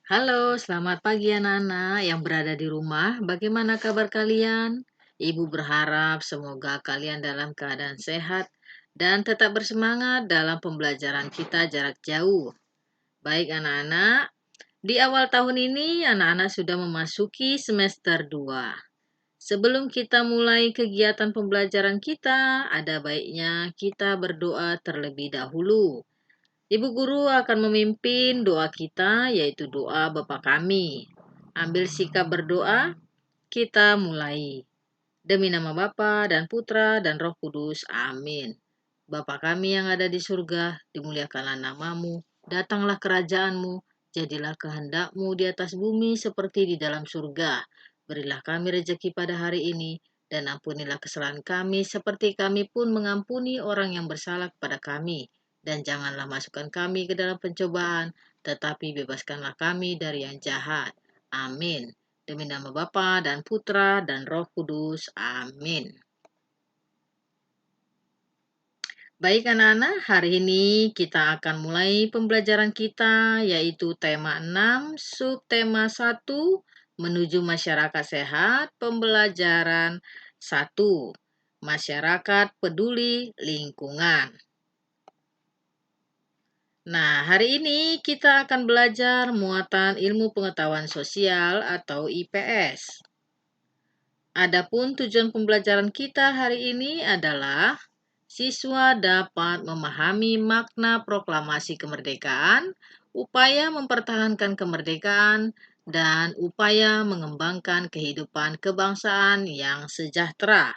Halo, selamat pagi anak-anak yang berada di rumah. Bagaimana kabar kalian? Ibu berharap semoga kalian dalam keadaan sehat dan tetap bersemangat dalam pembelajaran kita jarak jauh. Baik anak-anak, di awal tahun ini anak-anak sudah memasuki semester 2. Sebelum kita mulai kegiatan pembelajaran kita, ada baiknya kita berdoa terlebih dahulu. Ibu guru akan memimpin doa kita, yaitu doa Bapa kami. Ambil sikap berdoa, kita mulai. Demi nama Bapa dan Putra dan Roh Kudus, amin. Bapa kami yang ada di surga, dimuliakanlah namamu, datanglah kerajaanmu, jadilah kehendakmu di atas bumi seperti di dalam surga. Berilah kami rejeki pada hari ini, dan ampunilah kesalahan kami seperti kami pun mengampuni orang yang bersalah kepada kami. Dan janganlah masukkan kami ke dalam pencobaan, tetapi bebaskanlah kami dari yang jahat. Amin. Demi nama Bapa dan Putra dan Roh Kudus. Amin. Baik anak-anak, hari ini kita akan mulai pembelajaran kita yaitu tema 6, subtema 1, menuju masyarakat sehat, pembelajaran 1, masyarakat peduli lingkungan. Nah, hari ini kita akan belajar muatan ilmu pengetahuan sosial atau IPS. Adapun tujuan pembelajaran kita hari ini adalah siswa dapat memahami makna proklamasi kemerdekaan, upaya mempertahankan kemerdekaan, dan upaya mengembangkan kehidupan kebangsaan yang sejahtera.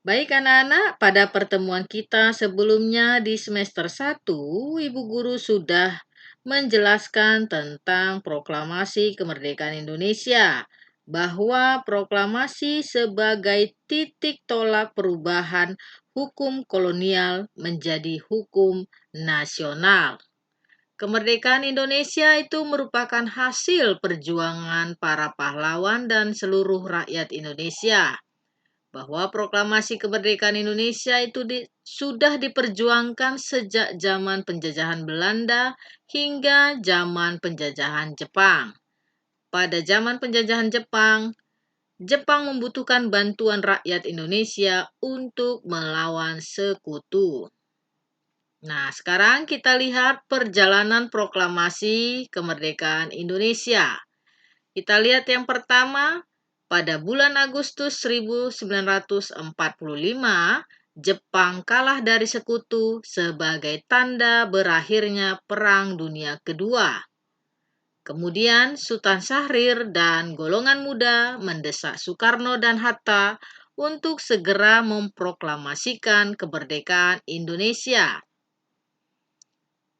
Baik anak-anak, pada pertemuan kita sebelumnya di semester 1, Ibu Guru sudah menjelaskan tentang proklamasi kemerdekaan Indonesia, bahwa proklamasi sebagai titik tolak perubahan hukum kolonial menjadi hukum nasional. Kemerdekaan Indonesia itu merupakan hasil perjuangan para pahlawan dan seluruh rakyat Indonesia, bahwa proklamasi kemerdekaan Indonesia itu sudah diperjuangkan sejak zaman penjajahan Belanda hingga zaman penjajahan Jepang. Pada zaman penjajahan Jepang, Jepang membutuhkan bantuan rakyat Indonesia untuk melawan sekutu. Nah, sekarang kita lihat perjalanan proklamasi kemerdekaan Indonesia. Kita lihat yang pertama, pada bulan Agustus 1945, Jepang kalah dari sekutu sebagai tanda berakhirnya Perang Dunia Kedua. Kemudian Sultan Syahrir dan golongan muda mendesak Soekarno dan Hatta untuk segera memproklamasikan kemerdekaan Indonesia.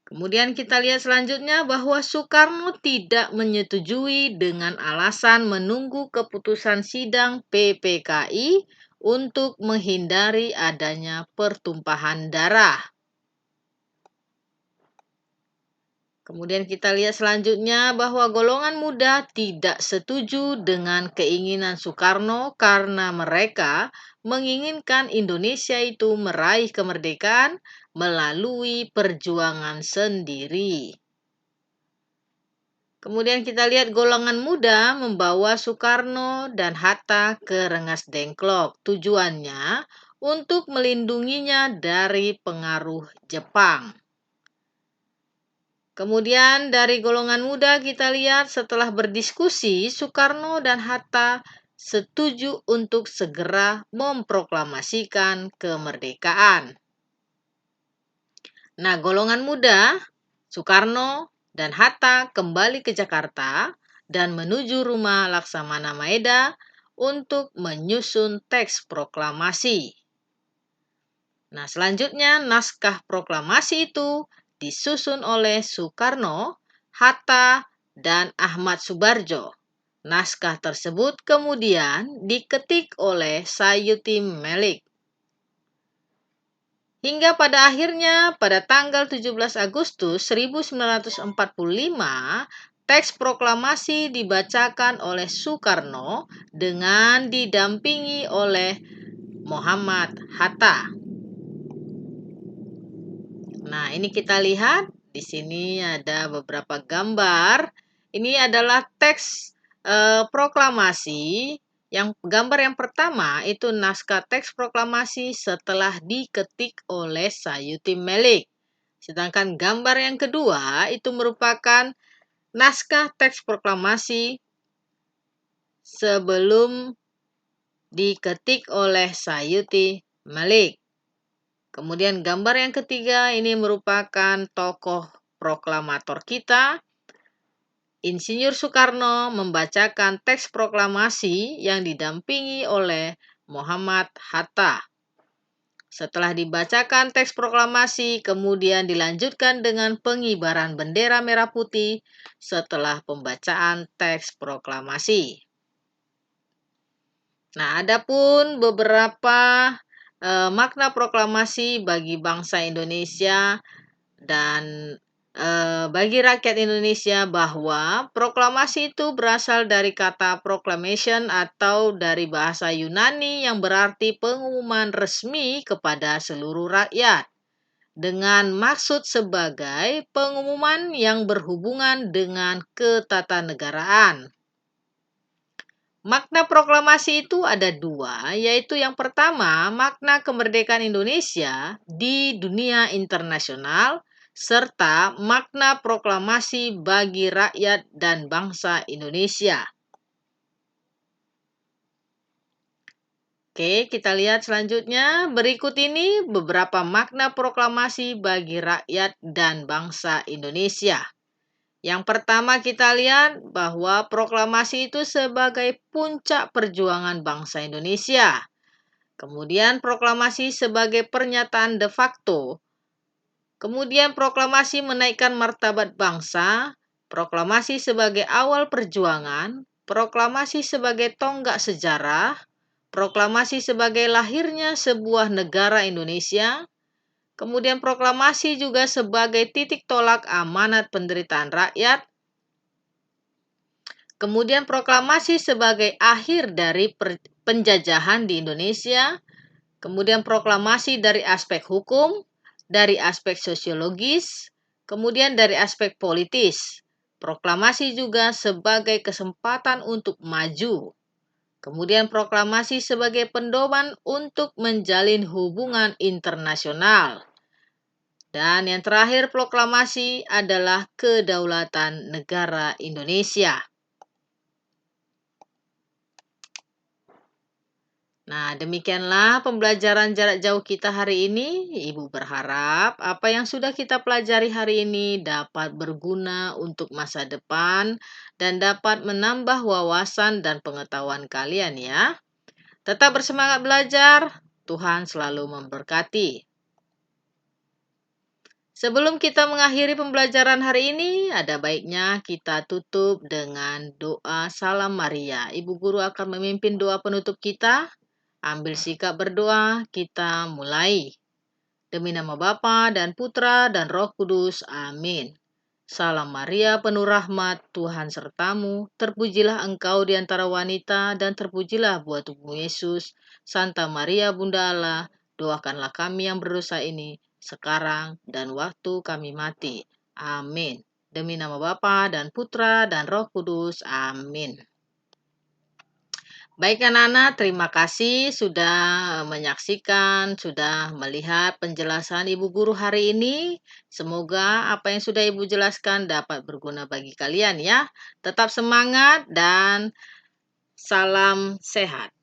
Kemudian kita lihat selanjutnya bahwa Soekarno tidak menyetujui dengan alasan menunggu keputusan sidang PPKI untuk menghindari adanya pertumpahan darah. Kemudian kita lihat selanjutnya bahwa golongan muda tidak setuju dengan keinginan Soekarno karena mereka menginginkan Indonesia itu meraih kemerdekaan melalui perjuangan sendiri. Kemudian kita lihat golongan muda membawa Soekarno dan Hatta ke Rengas Dengklok. Tujuannya untuk melindunginya dari pengaruh Jepang. Kemudian dari golongan muda kita lihat setelah berdiskusi, Soekarno dan Hatta setuju untuk segera memproklamasikan kemerdekaan. Nah, golongan muda, Soekarno dan Hatta kembali ke Jakarta dan menuju rumah Laksamana Maeda untuk menyusun teks proklamasi. Nah, selanjutnya naskah proklamasi itu disusun oleh Soekarno, Hatta, dan Ahmad Subarjo. Naskah tersebut kemudian diketik oleh Sayuti Melik. Hingga pada akhirnya pada tanggal 17 Agustus 1945, teks proklamasi dibacakan oleh Soekarno dengan didampingi oleh Muhammad Hatta. Nah, ini kita lihat di sini ada beberapa gambar. Ini adalah teks proklamasi. Gambar yang pertama itu naskah teks proklamasi setelah diketik oleh Sayuti Melik. Sedangkan gambar yang kedua itu merupakan naskah teks proklamasi sebelum diketik oleh Sayuti Melik. Kemudian gambar yang ketiga ini merupakan tokoh proklamator kita, Insinyur Soekarno membacakan teks proklamasi yang didampingi oleh Muhammad Hatta. Setelah dibacakan teks proklamasi, kemudian dilanjutkan dengan pengibaran bendera merah putih setelah pembacaan teks proklamasi. Nah, adapun beberapa makna proklamasi bagi bangsa Indonesia dan bagi rakyat Indonesia bahwa proklamasi itu berasal dari kata proclamation atau dari bahasa Yunani yang berarti pengumuman resmi kepada seluruh rakyat dengan maksud sebagai pengumuman yang berhubungan dengan ketatanegaraan. Makna proklamasi itu ada dua, yaitu yang pertama makna kemerdekaan Indonesia di dunia internasional, serta makna proklamasi bagi rakyat dan bangsa Indonesia. Oke, kita lihat selanjutnya. Berikut ini beberapa makna proklamasi bagi rakyat dan bangsa Indonesia. Yang pertama kita lihat bahwa proklamasi itu sebagai puncak perjuangan bangsa Indonesia. Kemudian proklamasi sebagai pernyataan de facto. Kemudian proklamasi menaikkan martabat bangsa. Proklamasi sebagai awal perjuangan. Proklamasi sebagai tonggak sejarah. Proklamasi sebagai lahirnya sebuah negara Indonesia. Kemudian proklamasi juga sebagai titik tolak amanat penderitaan rakyat. Kemudian proklamasi sebagai akhir dari penjajahan di Indonesia. Kemudian proklamasi dari aspek hukum, dari aspek sosiologis, kemudian dari aspek politis. Proklamasi juga sebagai kesempatan untuk maju. Kemudian proklamasi sebagai pedoman untuk menjalin hubungan internasional. Dan yang terakhir proklamasi adalah kedaulatan negara Indonesia. Nah, demikianlah pembelajaran jarak jauh kita hari ini. Ibu berharap apa yang sudah kita pelajari hari ini dapat berguna untuk masa depan dan dapat menambah wawasan dan pengetahuan kalian ya. Tetap bersemangat belajar. Tuhan selalu memberkati. Sebelum kita mengakhiri pembelajaran hari ini, ada baiknya kita tutup dengan doa Salam Maria. Ibu Guru akan memimpin doa penutup kita. Ambil sikap berdoa, kita mulai. Demi nama Bapa dan Putra dan Roh Kudus. Amin. Salam Maria, penuh rahmat, Tuhan sertamu. Terpujilah engkau di antara wanita dan terpujilah buah tubuh Yesus. Santa Maria, Bunda Allah, doakanlah kami yang berdosa ini sekarang dan waktu kami mati. Amin. Demi nama Bapa dan Putra dan Roh Kudus. Amin. Baik anak-anak, terima kasih sudah menyaksikan, sudah melihat penjelasan Ibu Guru hari ini. Semoga apa yang sudah Ibu jelaskan dapat berguna bagi kalian ya. Tetap semangat dan salam sehat.